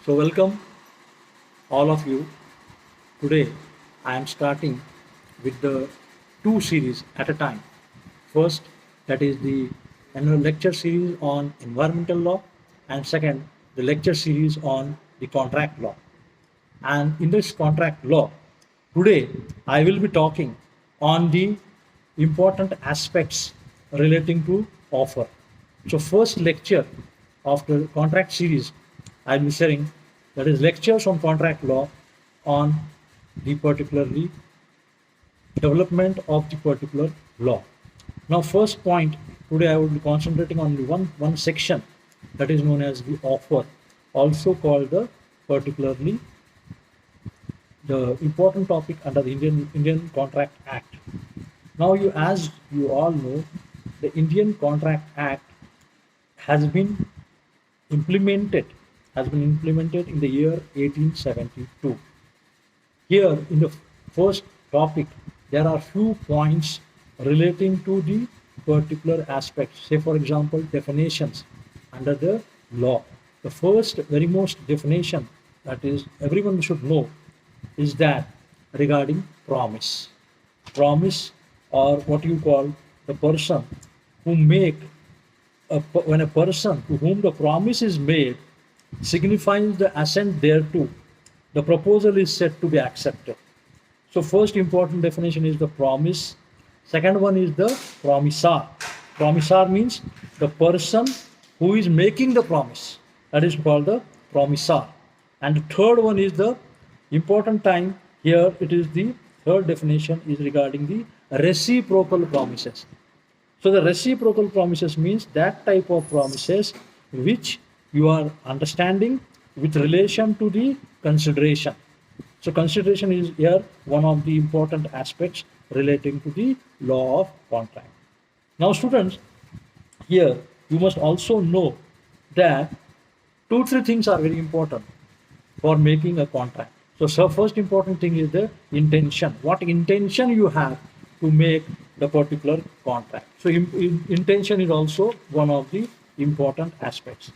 So, welcome all of you. Today, I am starting with the two series at a time. First, that is the annual lecture series on environmental law, and second, the lecture series on the contract law. And in this contract law, today I will be talking on the important aspects relating to offer. So, first lecture of the contract series I will be sharing, that is lectures on contract law on the particularly development of the particular law. Now, first point today I will be concentrating on the one section that is known as the offer, also called the particularly the important topic under the Indian Contract Act. Now, as you all know, the Indian Contract Act has been implemented in the year 1872. Here, in the first topic, there are few points relating to the particular aspects. Say, for example, definitions under the law. The first, very most definition that is everyone should know is that regarding promise. Promise, or what you call the person who make when a person to whom the promise is made signifies the assent thereto, the proposal is said to be accepted. So first important definition is the promise. Second one is the promisor. Promisor means the person who is making the promise. That is called the promisor. And the third one is the important time here. It is the third definition is regarding the reciprocal promises. So the reciprocal promises means that type of promises which you are understanding with relation to the consideration. So consideration is here one of the important aspects relating to the law of contract. Now students, here you must also know that two, three things are very important for making a contract. So first important thing is the intention. What intention you have to make the particular contract. So intention is also one of the important aspects.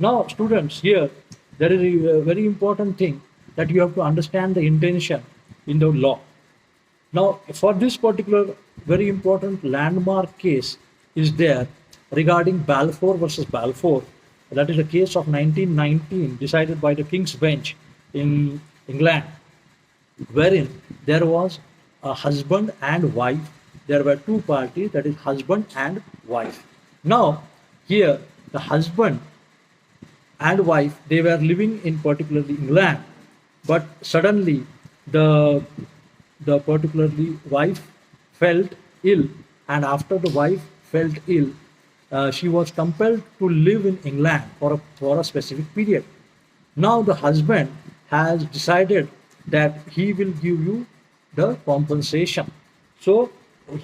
Now students, here there is a very important thing that you have to understand the intention in the law. Now for this particular very important landmark case is there regarding Balfour versus Balfour. That is a case of 1919 decided by the King's Bench in England, wherein there was a husband and wife. There were two parties, that is husband and wife. Now here the husband and wife, they were living in particularly England, but suddenly the particularly wife felt ill, and after the wife felt ill, she was compelled to live in England for a specific period. Now the husband has decided that he will give you the compensation. So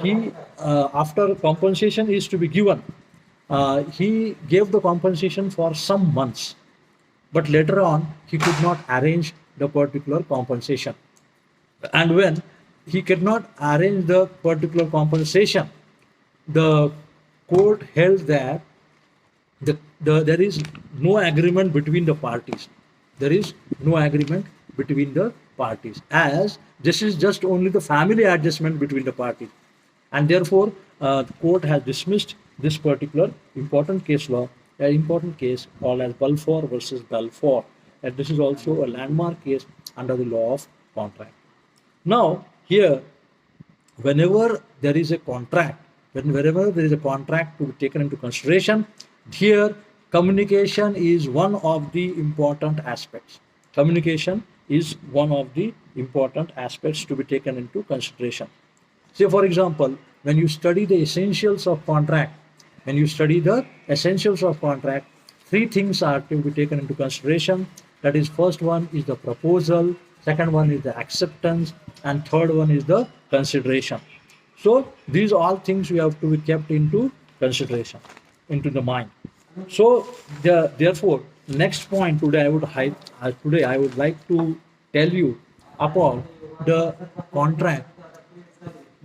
he, after compensation is to be given, he gave the compensation for some months, but later on he could not arrange the particular compensation. And when he could not arrange the particular compensation, the court held that there is no agreement between the parties. There is no agreement between the parties, as this is just only the family adjustment between the parties. And therefore, the court has dismissed this particular important case law, an important case called as Balfour versus Balfour. And this is also a landmark case under the law of contract. Now, here, whenever there is a contract, wherever there is a contract to be taken into consideration, here communication is one of the important aspects. Communication is one of the important aspects to be taken into consideration. Say, for example, when you study the essentials of contract, three things are to be taken into consideration. That is, first one is the proposal, second one is the acceptance, and third one is the consideration. So these all things we have to be kept into consideration, into the mind. So therefore, next point today I would like to tell you upon the contract,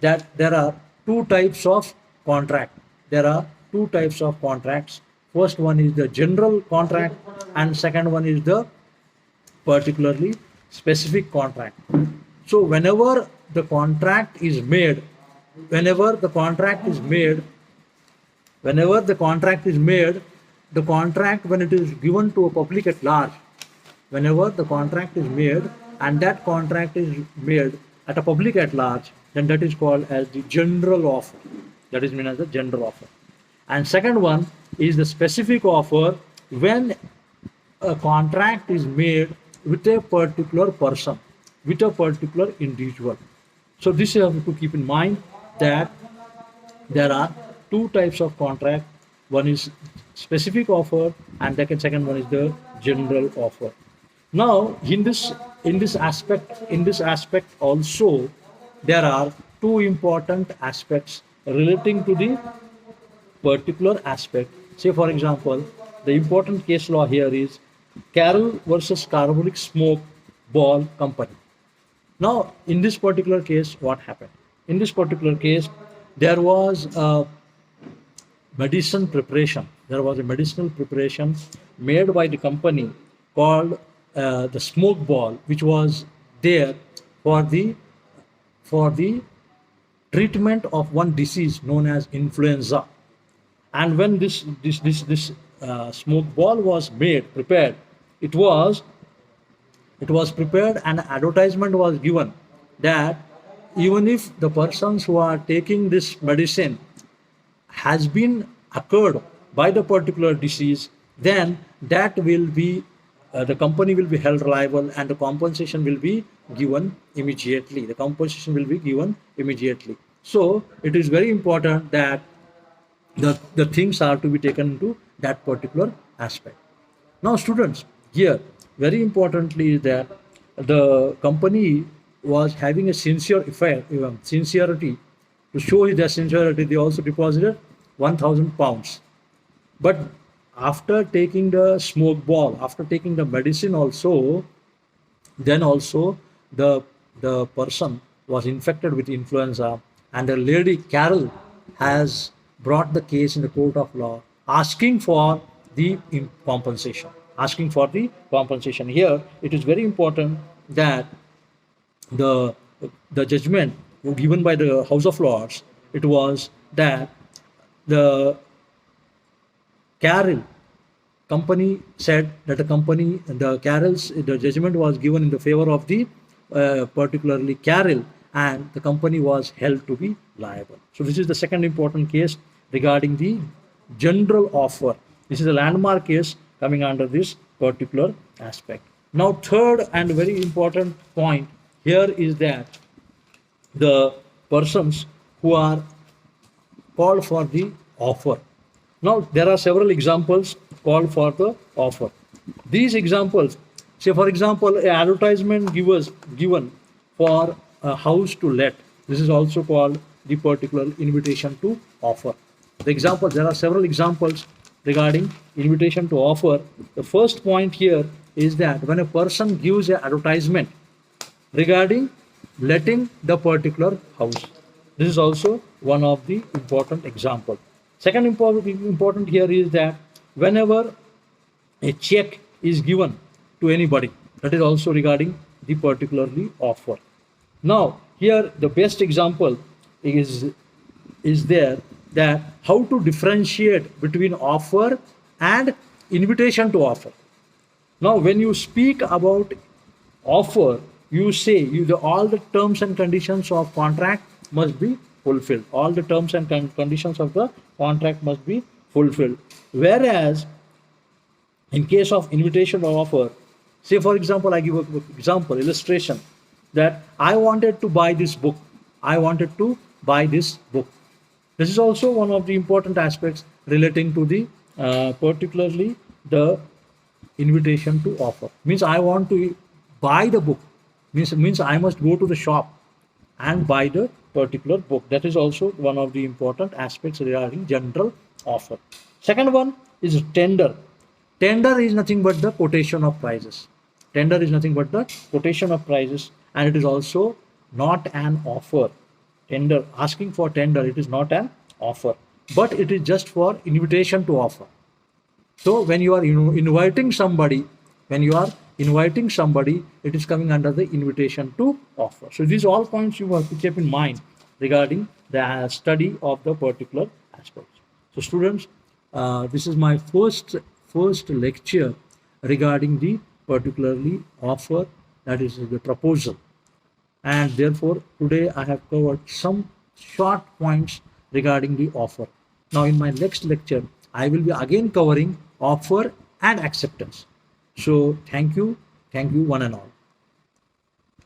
that there are two types of contract. There are two types of contracts. First one is the general contract, and second one is the particularly specific contract. So whenever the contract is made, whenever the contract is made, whenever the contract is made, the contract when it is given to a public at large, whenever the contract is made and that contract is made at a public at large, then that is called as the general offer. That is meant as the general offer. And second one is the specific offer when a contract is made with a particular person, with a particular individual. So this you have to keep in mind that there are two types of contract. One is specific offer and the second one is the general offer. Now in this aspect also there are two important aspects relating to the particular aspect. Say for example, the important case law here is Carroll versus Carbolic Smoke Ball Company. Now, in this particular case, what happened? In this particular case, there was a medicine preparation. There was a medicinal preparation made by the company called the smoke ball, which was there for the treatment of one disease known as influenza. And when this smoke ball was prepared, it was prepared and advertisement was given that even if the persons who are taking this medicine has been occurred by the particular disease, then that will be the company will be held liable and the compensation will be given immediately. The compensation will be given immediately. So it is very important that the things are to be taken into that particular aspect. Now students, here very importantly is that the company was having a sincere affair, sincerity. To show their sincerity, they also deposited 1,000 pounds. But after taking the smoke ball, after taking the medicine also, then also the person was infected with influenza, and the lady Carroll has brought the case in the court of law asking for the compensation. Asking for the compensation. Here it is very important that the judgment given by the House of Lords, it was that the Carroll company said that the judgment was given in the favor of the particularly Carroll, and the company was held to be liable. So this is the second important case regarding the general offer. This is a landmark case coming under this particular aspect. Now third and very important point here is that the persons who are called for the offer. Now there are several examples called for the offer. These examples, say for example, an advertisement given for a house to let. This is also called the particular invitation to offer. The example, there are several examples regarding invitation to offer. The first point here is that when a person gives an advertisement regarding letting the particular house. This is also one of the important example. Second important here is that whenever a check is given to anybody, that is also regarding the particularly offer. Now here the best example is there that how to differentiate between offer and invitation to offer. Now when you speak about offer, you say all the terms and conditions of contract must be fulfilled. All the terms and conditions of the contract must be fulfilled. Whereas in case of invitation or offer, say for example, I give an example, illustration, that I wanted to buy this book. I wanted to buy this book. This is also one of the important aspects relating to the particularly the invitation to offer. Means I want to buy the book. Means I must go to the shop and buy the particular book. That is also one of the important aspects regarding general offer. Second one is tender. Tender is nothing but the quotation of prices. Tender is nothing but the quotation of prices, and it is also not an offer. Tender, asking for tender, it is not an offer, but it is just for invitation to offer. So when you are inviting somebody, when you are inviting somebody, it is coming under the invitation to offer. So these all points you have to keep in mind regarding the study of the particular aspects. So students, this is my first lecture regarding the particularly offer, that is the proposal, and therefore today I have covered some short points regarding the offer. Now in my next lecture I will be again covering offer and acceptance. So thank you one and all.